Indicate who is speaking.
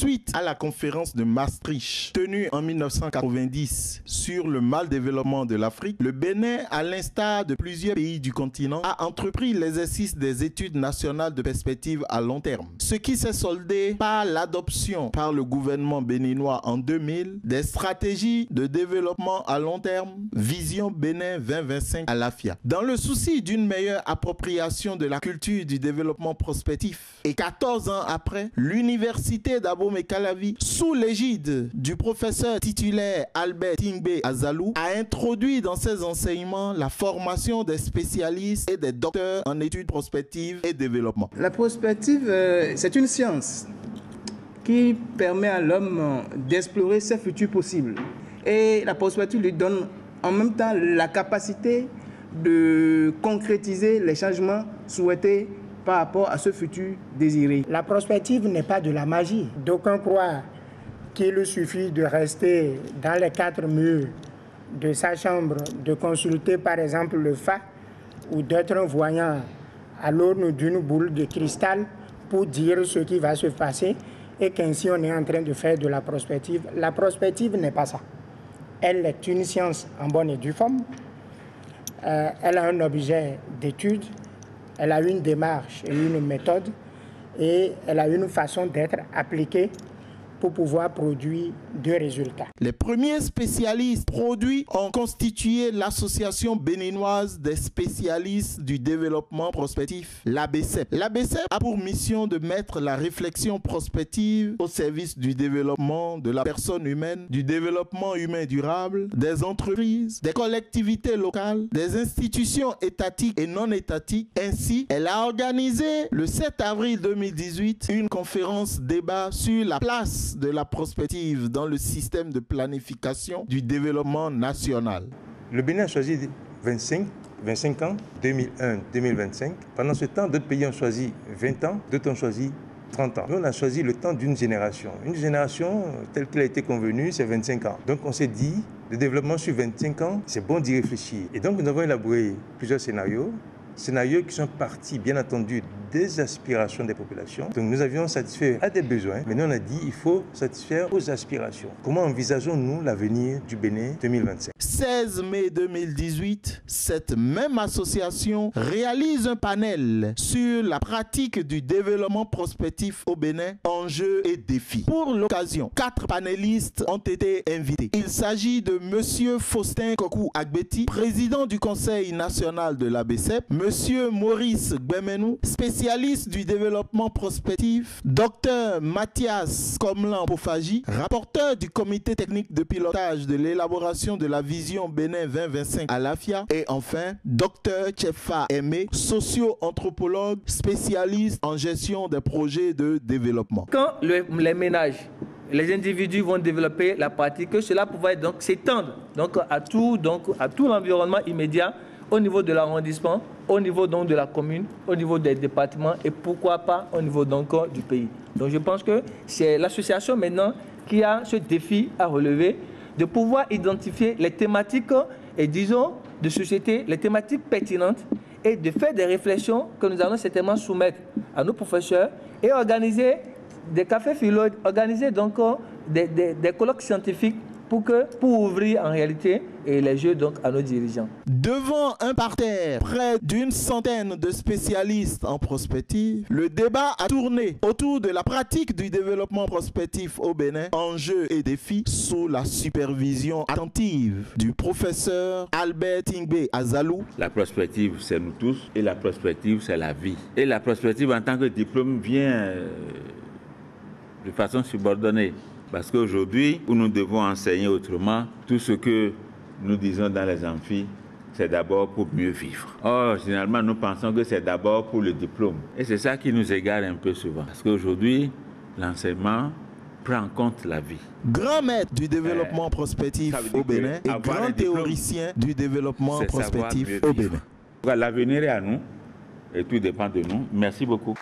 Speaker 1: Suite à la conférence de Maastricht, tenue en 1990 sur le mal développement de l'Afrique, le Bénin, à l'instar de plusieurs pays du continent, a entrepris l'exercice des études nationales de perspective à long terme, ce qui s'est soldé par l'adoption par le gouvernement béninois en 2000 des stratégies de développement à long terme, Vision Bénin 2025 à l'AFIA. Dans le souci d'une meilleure appropriation de la culture du développement prospectif, et 14 ans après, l'université d'Abomey-Calavi, sous l'égide du professeur titulaire Albert Tingbe Azalou, a introduit dans ses enseignements la formation des spécialistes et des docteurs en études prospectives et développement.
Speaker 2: La prospective, c'est une science qui permet à l'homme d'explorer ses futurs possibles. Et la prospective lui donne en même temps la capacité de concrétiser les changements souhaités par rapport à ce futur désiré.
Speaker 3: La prospective n'est pas de la magie. D'aucuns croient qu'il suffit de rester dans les quatre murs de sa chambre, de consulter par exemple le Fa ou d'être un voyant à l'aune d'une boule de cristal pour dire ce qui va se passer et qu'ainsi on est en train de faire de la prospective. La prospective n'est pas ça. Elle est une science en bonne et due forme. Elle a un objet d'étude, elle a une démarche et une méthode et elle a une façon d'être appliquée pour pouvoir produire des résultats. Les premiers spécialistes produits ont constitué l'Association béninoise des spécialistes du développement prospectif, l'ABCEP. L'ABCEP a pour mission de mettre la réflexion prospective au service du développement de la personne humaine, du développement humain durable, des entreprises, des collectivités locales, des institutions étatiques et non étatiques. Ainsi, elle a organisé le 7 avril 2018 une conférence débat sur la place de la prospective dans le système de planification du développement national.
Speaker 4: Le Bénin a choisi 25 ans, 2001-2025. Pendant ce temps, d'autres pays ont choisi 20 ans, d'autres ont choisi 30 ans. Nous, on a choisi le temps d'une génération. Une génération, telle qu'elle a été convenue, c'est 25 ans. Donc on s'est dit, le développement sur 25 ans, c'est bon d'y réfléchir. Et donc nous avons élaboré plusieurs scénarios qui sont partis, bien entendu, des aspirations des populations. Donc nous avions satisfait à des besoins. Maintenant, on a dit il faut satisfaire aux aspirations. Comment envisageons-nous l'avenir du Bénin 2025 ?
Speaker 1: 16 mai 2018, cette même association réalise un panel sur la pratique du développement prospectif au Bénin, enjeux et défis. Pour l'occasion, 4 panélistes ont été invités. Il s'agit de M. Faustin Kokou-Agbeti, président du Conseil national de l'ABCEP, M. Maurice Gbemenou, spécialiste du développement prospectif, Dr Mathias Komlan-Pofaji, rapporteur du comité technique de pilotage de l'élaboration de la vision Bénin 2025 à l'AFIA, et enfin Dr Tchefa Aimé, socio-anthropologue, spécialiste en gestion des projets de développement.
Speaker 5: Quand les ménages, les individus vont développer la pratique, cela pourrait donc s'étendre à tout l'environnement immédiat, au niveau de l'arrondissement, au niveau donc de la commune, au niveau des départements et pourquoi pas au niveau donc du pays. Donc je pense que c'est l'association maintenant qui a ce défi à relever de pouvoir identifier les thématiques et disons de société, les thématiques pertinentes et de faire des réflexions que nous allons certainement soumettre à nos professeurs et organiser des cafés philo, organiser donc des colloques scientifiques pour ouvrir en réalité les jeux donc à nos dirigeants.
Speaker 1: Devant un parterre, près d'une centaine de spécialistes en prospective, le débat a tourné autour de la pratique du développement prospectif au Bénin, enjeux et défis, sous la supervision attentive du professeur Albert Tingbe Azalou.
Speaker 6: La prospective, c'est nous tous, et la prospective, c'est la vie. Et la prospective, en tant que diplôme, vient de façon subordonnée. Parce qu'aujourd'hui, où nous devons enseigner autrement, tout ce que nous disons dans les amphis, c'est d'abord pour mieux vivre. Or, généralement, nous pensons que c'est d'abord pour le diplôme. Et c'est ça qui nous égare un peu souvent. Parce qu'aujourd'hui, l'enseignement prend en compte la vie.
Speaker 1: Grand maître du développement prospectif au Bénin et grand théoricien du développement prospectif au Bénin.
Speaker 6: L'avenir est à nous et tout dépend de nous. Merci beaucoup.